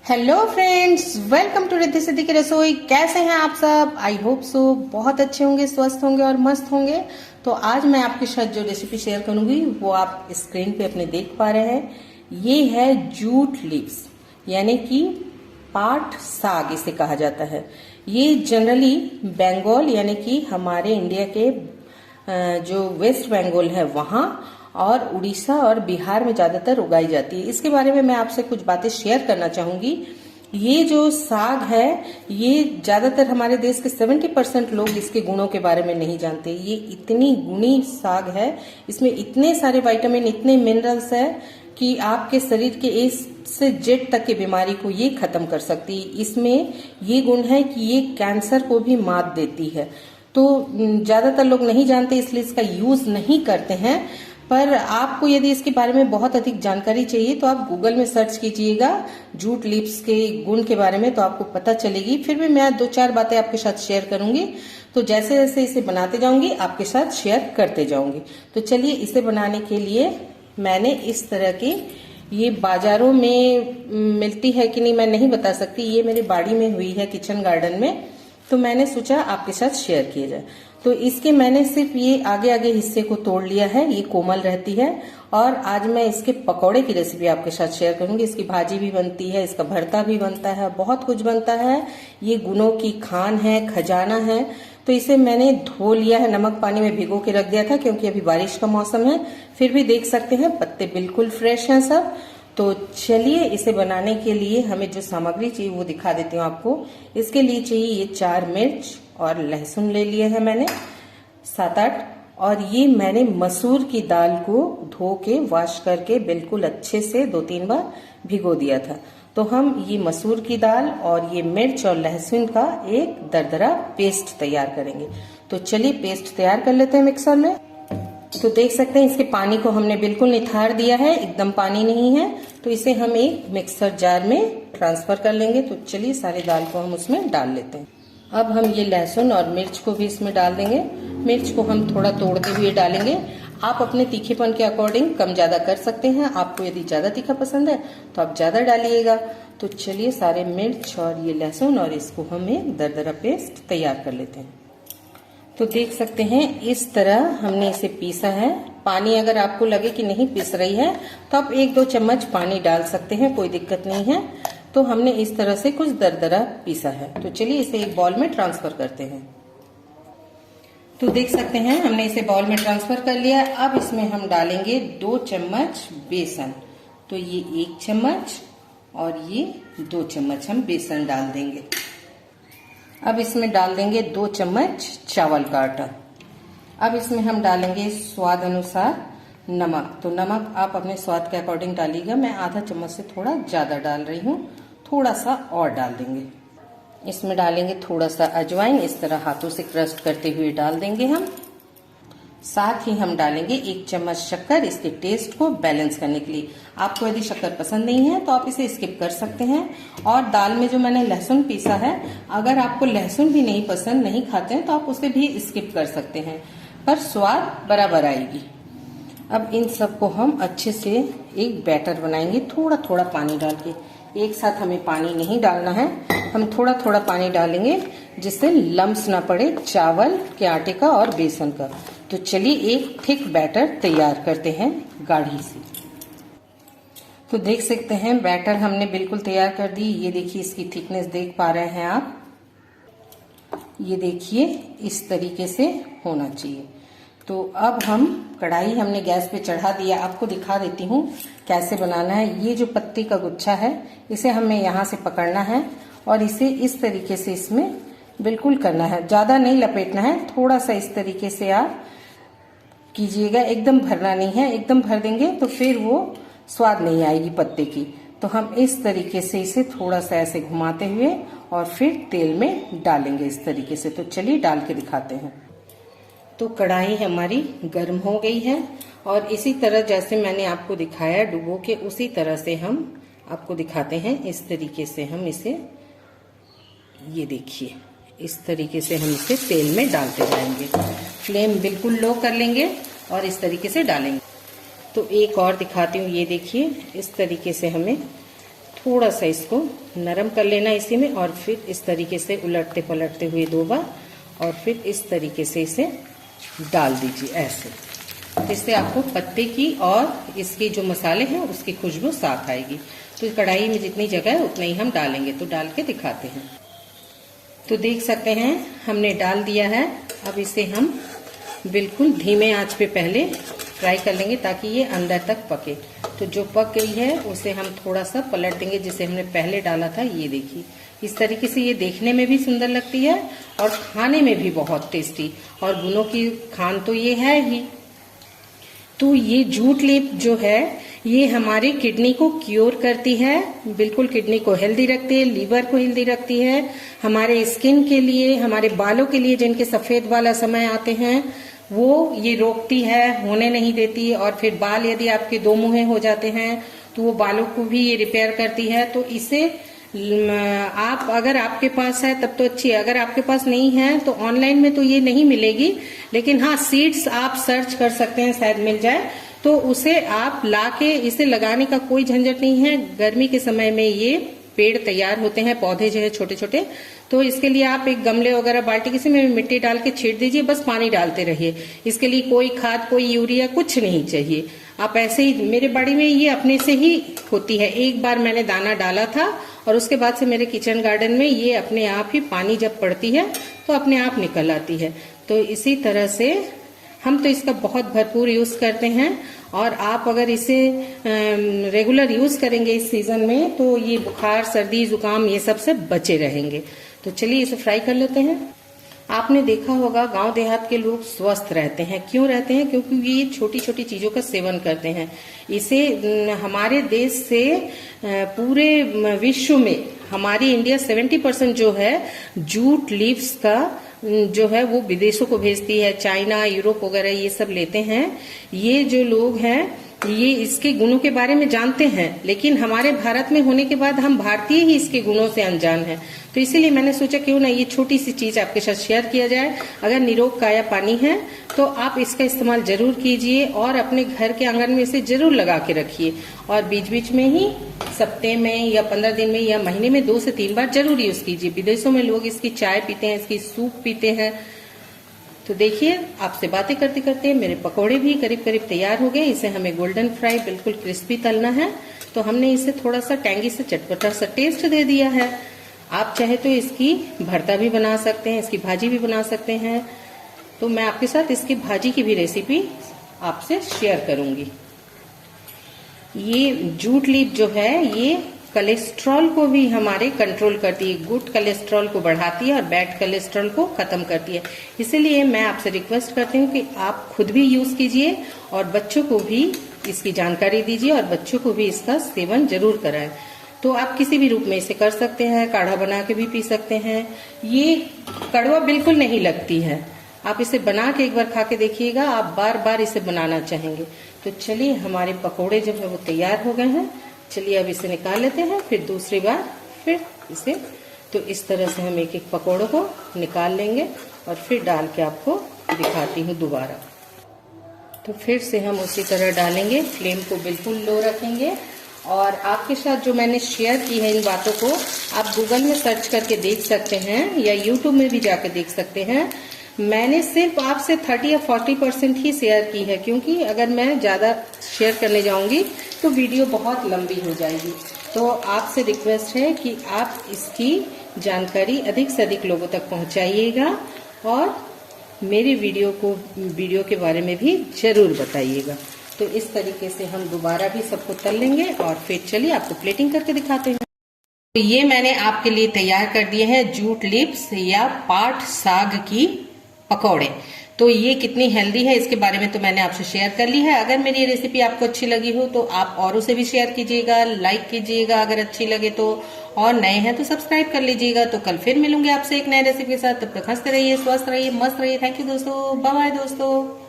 Hello friends, welcome to Riddhi Siddhi की रसोई। कैसे हैं आप सब? आई होप सो बहुत अच्छे होंगे, स्वस्थ होंगे और मस्त होंगे। तो आज मैं आपके साथ जो रेसिपी शेयर करूंगी वो आप स्क्रीन पे अपने देख पा रहे हैं। ये है जूट लीव्स, यानी कि पाट साग इसे कहा जाता है। ये जनरली बंगाल यानी कि हमारे इंडिया के जो वेस्ट बंगाल है वहां और उड़ीसा और बिहार में ज्यादातर उगाई जाती है। इसके बारे में मैं आपसे कुछ बातें शेयर करना चाहूंगी। ये जो साग है ये ज्यादातर हमारे देश के 70% लोग इसके गुणों के बारे में नहीं जानते। ये इतनी गुणी साग है, इसमें इतने सारे विटामिन, इतने मिनरल्स है कि आपके शरीर के ए से जेड तक की बीमारी को ये खत्म कर सकती है। इसमें ये गुण है कि ये कैंसर को भी मात देती है। तो ज्यादातर लोग नहीं जानते, इसलिए इसका यूज नहीं करते हैं। पर आपको यदि इसके बारे में बहुत अधिक जानकारी चाहिए तो आप गूगल में सर्च कीजिएगा जूट लीव्स के गुण के बारे में, तो आपको पता चलेगी। फिर भी मैं 2-4 बातें आपके साथ शेयर करूंगी, तो जैसे जैसे इसे बनाते जाऊंगी आपके साथ शेयर करते जाऊंगी। तो चलिए, इसे बनाने के लिए मैंने इस तरह की, ये बाजारों में मिलती है कि नहीं मैं नहीं बता सकती, ये मेरी बाड़ी में हुई है किचन गार्डन में, तो मैंने सोचा आपके साथ शेयर किया जाए। तो इसके मैंने सिर्फ ये आगे आगे हिस्से को तोड़ लिया है, ये कोमल रहती है। और आज मैं इसके पकौड़े की रेसिपी आपके साथ शेयर करूंगी। इसकी भाजी भी बनती है, इसका भरता भी बनता है, बहुत कुछ बनता है। ये गुणों की खान है, खजाना है। तो इसे मैंने धो लिया है, नमक पानी में भिगो के रख दिया था क्योंकि अभी बारिश का मौसम है। फिर भी देख सकते हैं पत्ते बिल्कुल फ्रेश हैं सब। तो चलिए, इसे बनाने के लिए हमें जो सामग्री चाहिए वो दिखा देती हूँ आपको। इसके लिए चाहिए ये 4 मिर्च और लहसुन ले लिए हैं मैंने 7-8। और ये मैंने मसूर की दाल को धो के वॉश करके बिल्कुल अच्छे से 2-3 बार भिगो दिया था। तो हम ये मसूर की दाल और ये मिर्च और लहसुन का एक दरदरा पेस्ट तैयार करेंगे। तो चलिए पेस्ट तैयार कर लेते हैं मिक्सर में। तो देख सकते हैं इसके पानी को हमने बिल्कुल निथार दिया है, एकदम पानी नहीं है। तो इसे हम एक मिक्सर जार में ट्रांसफर कर लेंगे। तो चलिए सारी दाल को हम उसमें डाल लेते हैं। अब हम ये लहसुन और मिर्च को भी इसमें डाल देंगे। मिर्च को हम थोड़ा तोड़ते हुए डालेंगे। आप अपने तीखेपन के अकॉर्डिंग कम ज्यादा कर सकते हैं। आपको यदि ज्यादा तीखा पसंद है तो आप ज्यादा डालिएगा। तो चलिए सारे मिर्च और ये लहसुन और इसको हम एक दरदरा पेस्ट तैयार कर लेते हैं। तो देख सकते हैं इस तरह हमने इसे पीसा है। पानी अगर आपको लगे कि नहीं पीस रही है तो आप 1-2 चम्मच पानी डाल सकते हैं, कोई दिक्कत नहीं है। तो हमने इस तरह से कुछ दरदरा पीसा है। तो चलिए इसे एक बाउल में ट्रांसफर करते हैं। तो देख सकते हैं हमने इसे बाउल में ट्रांसफर कर लिया। अब इसमें हम डालेंगे 2 चम्मच बेसन। तो ये 1 चम्मच और ये 2 चम्मच हम बेसन डाल देंगे। अब इसमें डाल देंगे 2 चम्मच चावल का आटा। अब इसमें हम डालेंगे स्वाद अनुसार नमक। तो नमक आप अपने स्वाद के अकॉर्डिंग डालिएगा। मैं आधा चम्मच से थोड़ा ज्यादा डाल रही हूँ, थोड़ा सा और डाल देंगे। इसमें डालेंगे थोड़ा सा अजवाइन, इस तरह हाथों से क्रश करते हुए डाल देंगे हम। साथ ही हम डालेंगे 1 चम्मच शक्कर, इसके टेस्ट को बैलेंस करने के लिए। आपको यदि शक्कर पसंद नहीं है तो आप इसे स्किप कर सकते हैं। और दाल में जो मैंने लहसुन पीसा है, अगर आपको लहसुन भी नहीं पसंद, नहीं खाते हैं, तो आप उसे भी स्किप कर सकते हैं, पर स्वाद बराबर आएगी। अब इन सबको हम अच्छे से एक बैटर बनाएंगे, थोड़ा थोड़ा पानी डाल के। एक साथ हमें पानी नहीं डालना है, हम थोड़ा थोड़ा पानी डालेंगे जिससे लम्स ना पड़े चावल के आटे का और बेसन का। तो चलिए एक थिक बैटर तैयार करते हैं गाढ़ी से। तो देख सकते हैं बैटर हमने बिल्कुल तैयार कर दी। ये देखिए इसकी थिकनेस देख पा रहे हैं आप, ये देखिए इस तरीके से होना चाहिए। तो अब हम कढ़ाई हमने गैस पे चढ़ा दिया। आपको दिखा देती हूँ कैसे बनाना है। ये जो पत्ती का गुच्छा है इसे हमें यहाँ से पकड़ना है और इसे इस तरीके से इसमें बिल्कुल करना है, ज्यादा नहीं लपेटना है, थोड़ा सा इस तरीके से आप कीजिएगा। एकदम भरना नहीं है, एकदम भर देंगे तो फिर वो स्वाद नहीं आएगी पत्ते की। तो हम इस तरीके से इसे थोड़ा सा ऐसे घुमाते हुए और फिर तेल में डालेंगे इस तरीके से। तो चलिए डाल के दिखाते हैं। तो कढ़ाई हमारी गर्म हो गई है और इसी तरह जैसे मैंने आपको दिखाया डुबो के, उसी तरह से हम आपको दिखाते हैं। इस तरीके से हम इसे, ये देखिए इस तरीके से हम इसे तेल में डालते जाएंगे। फ्लेम बिल्कुल लो कर लेंगे और इस तरीके से डालेंगे। तो एक और दिखाती हूँ, ये देखिए इस तरीके से हमें थोड़ा सा इसको नरम कर लेना इसी में, और फिर इस तरीके से उलटते पलटते हुए 2 बार, और फिर इस तरीके से इसे डाल दीजिए ऐसे। इससे आपको पत्ते की और इसके जो मसाले हैं उसकी खुशबू साफ आएगी। तो कढ़ाई में जितनी जगह है उतना ही हम डालेंगे। तो डाल के दिखाते हैं। तो देख सकते हैं हमने डाल दिया है। अब इसे हम बिल्कुल धीमे आंच पे पहले फ्राई कर लेंगे ताकि ये अंदर तक पके। तो जो पक गई है उसे हम थोड़ा सा पलट देंगे जिसे हमने पहले डाला था। ये देखिए इस तरीके से ये देखने में भी सुंदर लगती है और खाने में भी बहुत टेस्टी, और गुनों की खान तो ये है ही। तो ये जूट लीफ जो है ये हमारी किडनी को क्योर करती है, बिल्कुल किडनी को हेल्दी रखती है, लीवर को हेल्दी रखती है, हमारे स्किन के लिए, हमारे बालों के लिए जिनके सफेद वाला समय आते हैं वो ये रोकती है, होने नहीं देती। और फिर बाल यदि आपके 2 मुंहे हो जाते हैं तो वो बालों को भी ये रिपेयर करती है। तो इसे आप अगर आपके पास है तब तो अच्छी है, अगर आपके पास नहीं है तो ऑनलाइन में तो ये नहीं मिलेगी, लेकिन हाँ सीड्स आप सर्च कर सकते हैं, शायद मिल जाए। तो उसे आप लाके इसे लगाने का कोई झंझट नहीं है। गर्मी के समय में ये पेड़ तैयार होते हैं, पौधे जो है छोटे छोटे। तो इसके लिए आप एक गमले वगैरह बाल्टी किसी में मिट्टी डाल के छीट दीजिए, बस पानी डालते रहिए। इसके लिए कोई खाद, कोई यूरिया कुछ नहीं चाहिए। आप ऐसे ही, मेरे बाड़ी में ये अपने से ही होती है। एक बार मैंने दाना डाला था और उसके बाद से मेरे किचन गार्डन में ये अपने आप ही पानी जब पड़ती है तो अपने आप निकल आती है। तो इसी तरह से हम तो इसका बहुत भरपूर यूज करते हैं, और आप अगर इसे रेगुलर यूज करेंगे इस सीजन में तो ये बुखार, सर्दी, जुकाम ये सब से बचे रहेंगे। तो चलिए इसे फ्राई कर लेते हैं। आपने देखा होगा गांव देहात के लोग स्वस्थ रहते हैं। क्यों रहते हैं? क्योंकि ये छोटी छोटी चीजों का सेवन करते हैं। इसे हमारे देश से पूरे विश्व में हमारी इंडिया 70% जो है जूट लीव्स का जो है वो विदेशों को भेजती है। चाइना, यूरोप वगैरह ये सब लेते हैं। ये जो लोग हैं ये इसके गुणों के बारे में जानते हैं, लेकिन हमारे भारत में होने के बाद हम भारतीय ही इसके गुणों से अनजान हैं। तो इसीलिए मैंने सोचा क्यों ना ये छोटी सी चीज आपके साथ शेयर किया जाए। अगर निरोग काया पानी है तो आप इसका इस्तेमाल जरूर कीजिए और अपने घर के आंगन में इसे जरूर लगा के रखिए, और बीच बीच में ही सप्ताह में या 15 दिन में या महीने में 2 से 3 बार जरूर यूज कीजिए। विदेशों में लोग इसकी चाय पीते हैं, इसकी सूप पीते हैं। तो देखिए आपसे बातें करते करते मेरे पकोड़े भी करीब करीब तैयार हो गए। इसे हमें गोल्डन फ्राई बिल्कुल क्रिस्पी तलना है। तो हमने इसे थोड़ा सा टैंगी से चटपटा सा टेस्ट दे दिया है। आप चाहे तो इसकी भरता भी बना सकते हैं, इसकी भाजी भी बना सकते हैं। तो मैं आपके साथ इसकी भाजी की भी रेसिपी आपसे शेयर करूंगी। ये जूट लीफ जो है ये कोलेस्ट्रॉल को भी हमारे कंट्रोल करती है, गुड कोलेस्ट्रॉल को बढ़ाती है और बैड कोलेस्ट्रॉल को खत्म करती है। इसीलिए मैं आपसे रिक्वेस्ट करती हूँ कि आप खुद भी यूज कीजिए और बच्चों को भी इसकी जानकारी दीजिए और बच्चों को भी इसका सेवन जरूर कराएं। तो आप किसी भी रूप में इसे कर सकते हैं, काढ़ा बना के भी पी सकते हैं। ये कड़वा बिल्कुल नहीं लगती है। आप इसे बना के एक बार खा के देखिएगा, आप बार बार इसे बनाना चाहेंगे। तो चलिए हमारे पकोड़े जब है वो तैयार हो गए हैं। चलिए अब इसे निकाल लेते हैं, फिर दूसरी बार फिर इसे। तो इस तरह से हम एक एक पकोड़ों को निकाल लेंगे और फिर डाल के आपको दिखाती हूँ दोबारा। तो फिर से हम उसी तरह डालेंगे, फ्लेम को बिल्कुल लो रखेंगे। और आपके साथ जो मैंने शेयर की है इन बातों को आप गूगल में सर्च करके देख सकते हैं या यूट्यूब में भी जाके देख सकते हैं। मैंने सिर्फ आपसे 30 या 40% ही शेयर की है, क्योंकि अगर मैं ज़्यादा शेयर करने जाऊंगी तो वीडियो बहुत लंबी हो जाएगी। तो आपसे रिक्वेस्ट है कि आप इसकी जानकारी अधिक से अधिक लोगों तक पहुंचाइएगा और मेरे वीडियो के बारे में भी जरूर बताइएगा। तो इस तरीके से हम दोबारा भी सबको तल लेंगे और फिर चलिए आपको प्लेटिंग करके दिखाते हैं। तो ये मैंने आपके लिए तैयार कर दिए हैं जूट लीव्स या पाट साग की पकौड़े। तो ये कितनी हेल्दी है इसके बारे में तो मैंने आपसे शेयर कर ली है। अगर मेरी ये रेसिपी आपको अच्छी लगी हो तो आप औरों से भी शेयर कीजिएगा, लाइक कीजिएगा अगर अच्छी लगे तो, और नए हैं तो सब्सक्राइब कर लीजिएगा। तो कल फिर मिलूंगे आपसे एक नए रेसिपी के साथ। तब तक हंसते रहिए, स्वस्थ रहिए, मस्त रहिए। थैंक यू दोस्तों, बाय बाय दोस्तों।